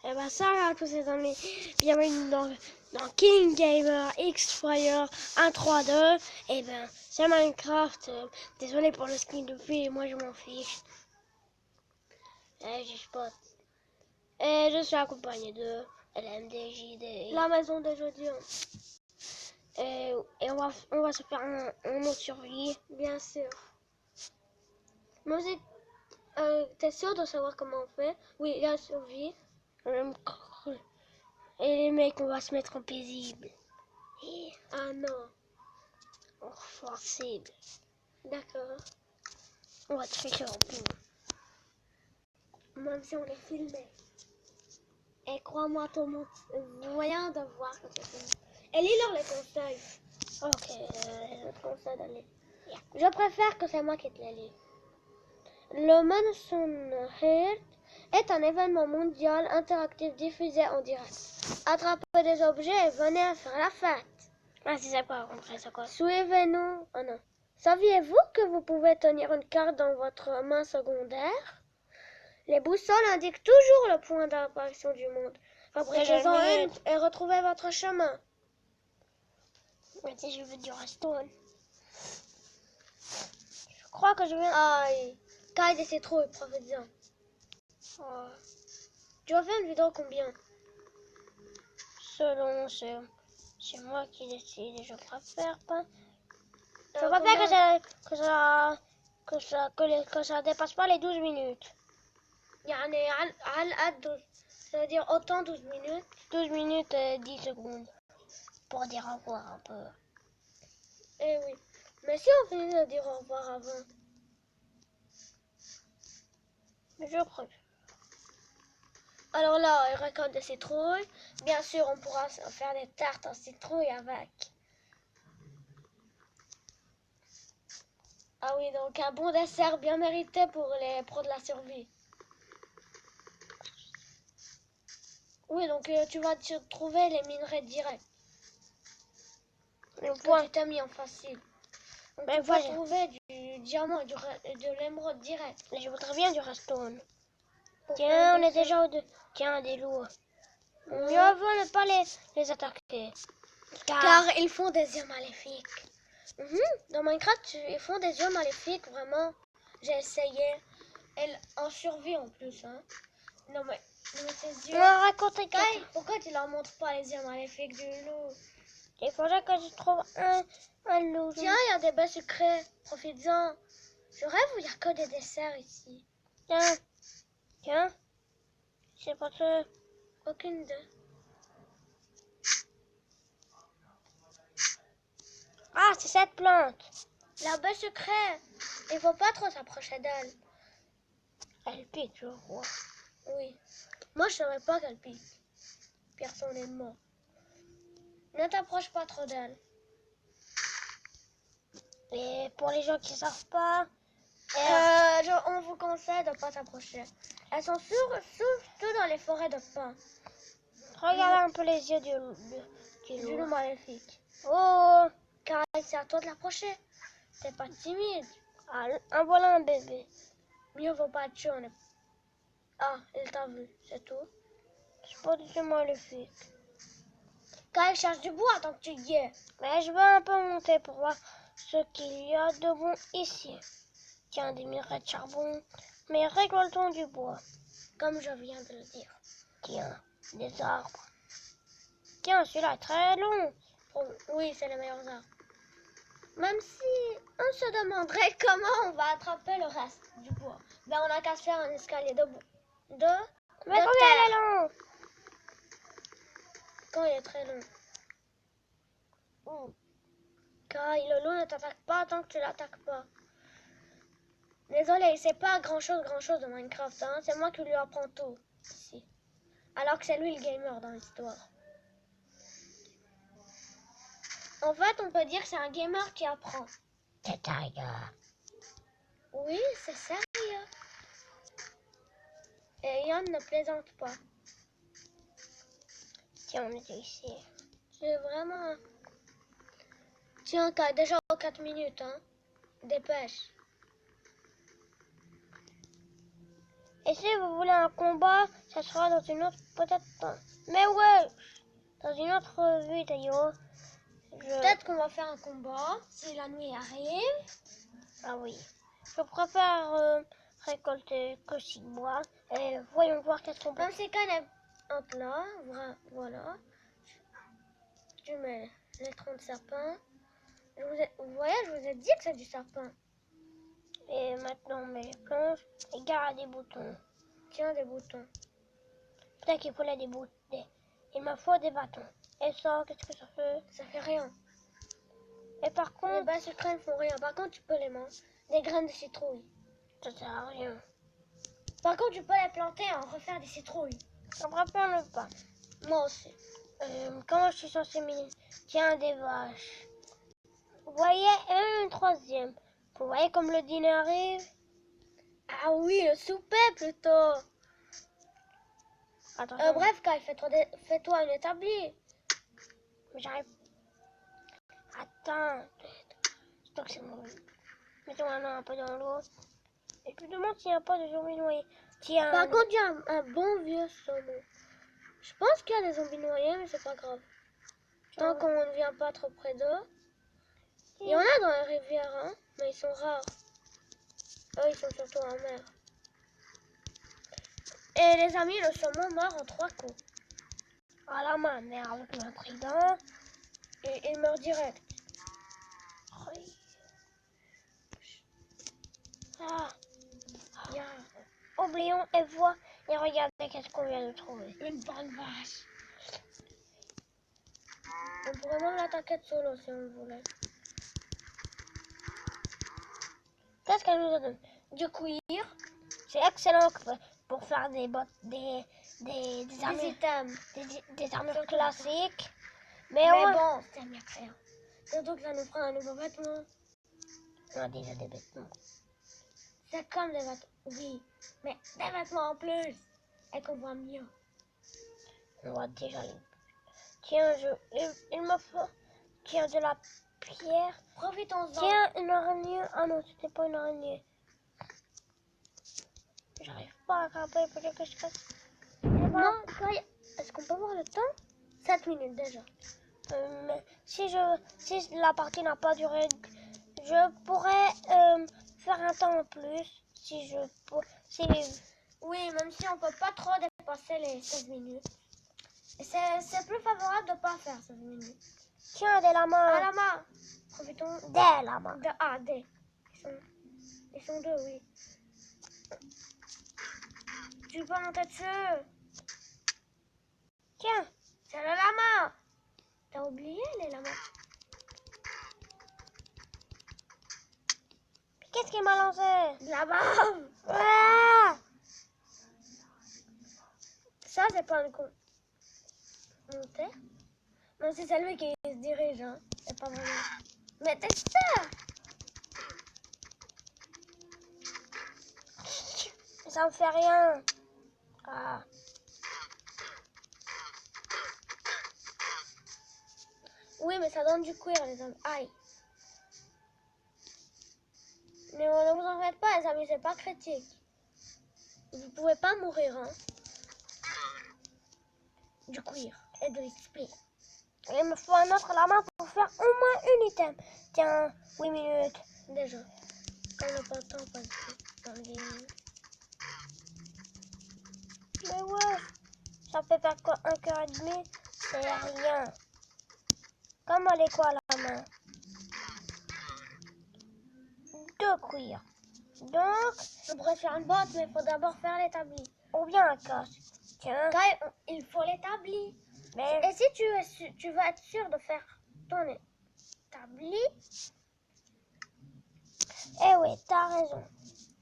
Et ben ça, là, tous ces amis, bienvenue dans King Gamer X Fire 1.3.2. Et ben, c'est Minecraft. Désolé pour le skin de fille, moi je m'en fiche. Et je spot. Et je suis accompagné de LMDJD, la maison de Jodion. Et on va se faire un autre survie, bien sûr. Mais aussi, t'es sûr de savoir comment on fait? Oui, la survie. Et les mecs, on va se mettre en paisible. Et... ah non. En forcible. D'accord. On va tricher en tout. Même si on est filmé. Et crois-moi, tout le monde moyen de voir que c'est filmé. Et lis-leur les conseils. Ok, le conseil d'aller. Yeah. Je préfère que c'est moi qui te les lis. Le Monsunhead est un événement mondial interactif diffusé en direct. Attrapez des objets et venez faire la fête. Ah, c'est ça quoi, c'est quoi? Suivez-nous. Oh non. Saviez-vous que vous pouvez tenir une carte dans votre main secondaire? Les boussoles indiquent toujours le point d'apparition du monde. Fabriquez-en une et retrouvez votre chemin. Mais si je veux du redstone. Je crois que je vais... aïe. Kyle et c'est trop, profite-en. Oh. Tu vas faire une vidéo combien? Selon c'est moi qui décide, je préfère pas. Je préfère que ça dépasse pas les 12 minutes. Yani, ça veut dire autant 12 minutes. 12 minutes et 10 secondes. Pour dire au revoir un peu. Eh oui. Mais si on finit de dire au revoir avant. Mais je préfère. Alors là, il récolte des citrouilles. Bien sûr, on pourra faire des tartes en citrouille avec. Ah oui, donc un bon dessert bien mérité pour les pros de la survie. Oui, donc tu vas te trouver les minerais directs. Le point. Tu t'as mis en facile. Donc tu vas trouver du diamant et de l'émeraude direct. Mais je voudrais bien du redstone. Tiens, on est déjà au-dessus. Tiens, des loups. Mieux vaut ne pas les attaquer. Car ils font des yeux maléfiques. Dans Minecraft, ils font des yeux maléfiques, vraiment. J'ai essayé. En survie en plus. Hein. Non, mais ces yeux... racontez Kyle, pourquoi tu leur montres pas les yeux maléfiques du loup? Il faudrait que je trouve un loup. Tiens, il y a des baies secrets. Profites-en. Je rêve où il n'y a que des desserts ici. Tiens. C'est pas ça. Aucune idée. Ah, c'est cette plante. La baie secrète. Il faut pas trop s'approcher d'elle. Elle pique, je vois. Oui. Moi, je savais pas qu'elle pique. Personnellement. Ne t'approche pas trop d'elle. Et pour les gens qui savent pas, on vous conseille de pas s'approcher. Elles sont surtout dans les forêts de pins. Regarde un peu les yeux du loup maléfique. Oh, car c'est à toi de l'approcher. T'es pas timide. Ah, en voilà un bébé. Mieux vaut pas te tuer. Ah, il t'a vu, c'est tout. C'est pas du tout maléfique. Quand il cherche du bois tant que tu y es. Mais je vais un peu monter pour voir ce qu'il y a de bon ici. Tiens, des minerais de charbon. Mais récoltons du bois. Comme je viens de le dire. Tiens, des arbres. Tiens, celui-là est très long. Oh, oui, c'est les meilleurs arbres. Même si on se demanderait comment on va attraper le reste du bois. Ben, on n'a qu'à se faire un escalier mais combien il est long? Quand il est très long. Car le loup ne t'attaque pas tant que tu l'attaques pas. Désolé, c'est pas grand-chose de Minecraft. Hein. C'est moi qui lui apprends tout. Ici. Alors que c'est lui le gamer dans l'histoire. En fait, on peut dire que c'est un gamer qui apprend. C'est sérieux. Oui, c'est sérieux. Et Yann ne plaisante pas. Tiens, on est ici. C'est vraiment... Tiens, déjà 4 minutes, hein. Dépêche. Et si vous voulez un combat, Ça sera dans une autre, peut-être pas. Mais ouais, dans une autre vidéo. Peut-être qu'on va faire un combat si la nuit arrive. Ah oui. Je préfère récolter que 6 bois. Et voyons voir qu'est-ce qu'on peut. Même si quand hop là, voilà. Je mets les troncs de sapin. Vous voyez, je vous ai dit que c'est du sapin. Et maintenant on met les planches et garde des boutons. Tiens, des boutons. Peut-être qu'il faut des boutons. Il me faut des bâtons. Et ça, qu'est-ce que ça fait? Ça fait rien. Et par contre... Les bâches secrets ne font rien. Par contre, tu peux les manger. Des graines de citrouille. Ça sert à rien. Par contre, tu peux les planter et en refaire des citrouilles. Ça me rappelle le pas. Moi aussi. Comment je suis censée mettre? Tiens, des vaches. Vous voyez, un troisième. Vous voyez comme le dîner arrive? Ah oui, le souper plutôt. Bref, Kai, fais-toi un établi. Mais j'arrive. Attends. Donc c'est bon. Mettons un peu dans l'eau. Et je me demande s'il n'y a pas de zombies noyés. Tiens. Par contre, il y a un bon vieux saumon. Je pense qu'il y a des zombies noyés, mais c'est pas grave. Tant qu'on ne vient pas trop près d'eux. Il y en a dans les rivières, hein, mais ils sont rares. Eux, ils sont surtout en mer. Et les amis, le saumon meurt en 3 coups. À la main, mais avec un trident. Et il meurt direct. Ah. Yeah. Oublions et vois et regardez qu'est-ce qu'on vient de trouver. Une bonne vache. On pourrait même l'attaquer de solo si on voulait. Qu'est-ce qu'elle nous a donné? Du cuir. C'est excellent pour faire des bottes, des armures, des armures classiques. Mais bon, c'est mieux que rien. Surtout que ça nous fera un nouveau vêtement. On a déjà des vêtements. C'est comme des vêtements, oui, mais des vêtements en plus. Et qu'on voit mieux. On voit déjà les... Tiens, il me faut... Tiens, de la pierre. Profitons-en. Tiens, une araignée. Ah non, c'était pas une araignée. J'arrive pas à attraper, peut-être que je casse. Non, est-ce qu'on peut voir le temps? 7 minutes déjà. Mais si la partie n'a pas duré, je pourrais faire un temps en plus. Oui, même si on peut pas trop dépasser les 16 minutes. C'est plus favorable de pas faire 16 minutes. Tiens, des lamas. Un lama. Profitons. Des lamas. Des. Ils sont deux, oui. Tu peux monter dessus. Tiens, c'est le lama. T'as oublié les lamas? Qu'est-ce qui m'a lancé? De la bave. Ah. Ça, c'est pas un con. Monter. Non, c'est celui qui se dirige, hein. C'est pas vraiment. Mais t'es ça. Ça me fait rien. Ah. Oui, mais ça donne du cuir, les amis. Aïe. Mais ne vous en faites pas, les amis, c'est pas critique. Vous pouvez pas mourir, hein. Du cuir et de l'XP. Il me faut un autre lama pour faire au moins une item. Tiens, 8 minutes. Déjà. Comme le pas de temps, pas dans les minutes. Mais ouais, ça fait pas quoi, 1h30, c'est rien. Comme elle est quoi la main? 2 cuirs. Donc, on pourrait faire une botte, mais il faut d'abord faire l'établi. Ou bien un casque. Tiens. Il faut l'établi. Mais... Et si tu veux être sûr de faire ton établi. Eh oui, t'as raison.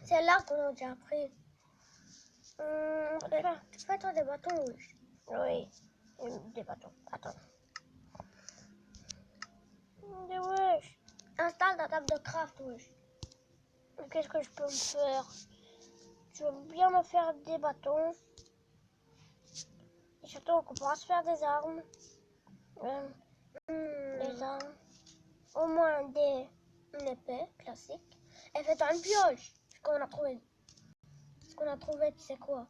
C'est là qu'on a déjà appris. Fais-toi des bâtons, oui. Oui, des bâtons. Attends. Des wesh. Installe ta table de craft, wesh. Qu'est-ce que je peux me faire? Je veux bien me faire des bâtons. Et surtout, on pourra se faire des armes. Des armes. Au moins une épée classique. Et fais-toi une pioche. Ce qu'on a trouvé, tu sais quoi?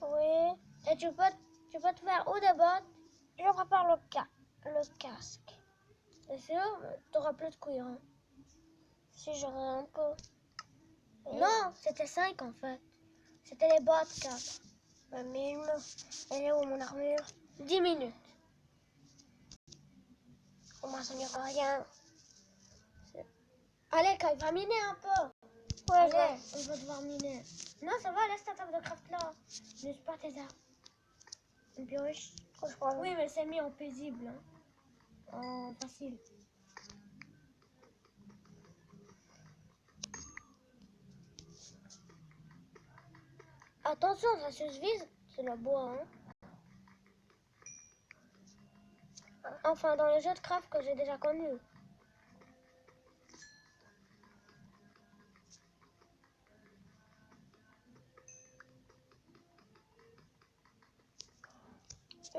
Oui. Et tu peux te faire ou des bottes. Je prépare le casque. C'est sûr, t'auras plus de couilles. Hein. Si j'aurais un peu. Et non, c'était 5 en fait. C'était les bottes 4. Mais elle est où mon armure? 10 minutes. Au moins, ça n'y aura rien. Allez, Kai, va miner un peu. Ouais, allez, on va devoir miner. Non, ça va, laisse ta table de craft là. N'use pas tes armes. Une pioche. Oui, mais c'est mis en paisible. Hein. En facile. Attention, ça se vise. C'est le bois. Hein. Enfin, dans les jeux de craft que j'ai déjà connus.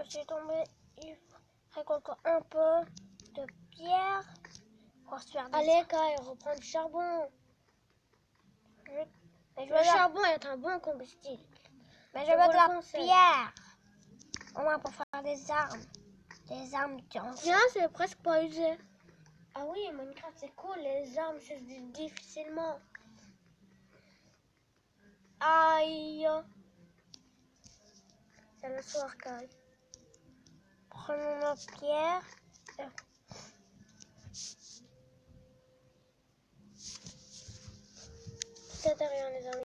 Je suis tombée. Il récolte un peu de pierre. Pour se faire des allez, Kai, reprends du charbon. Le charbon est un bon combustible. Mais je veux de la pierre. Au moins pour faire des armes. Des armes qui ont... Tiens, c'est presque pas usé. Ah oui, Minecraft c'est cool. Les armes se disent difficilement. Aïe. C'est le soir, Kai. Prenons notre pierre. C'était rien, les amis.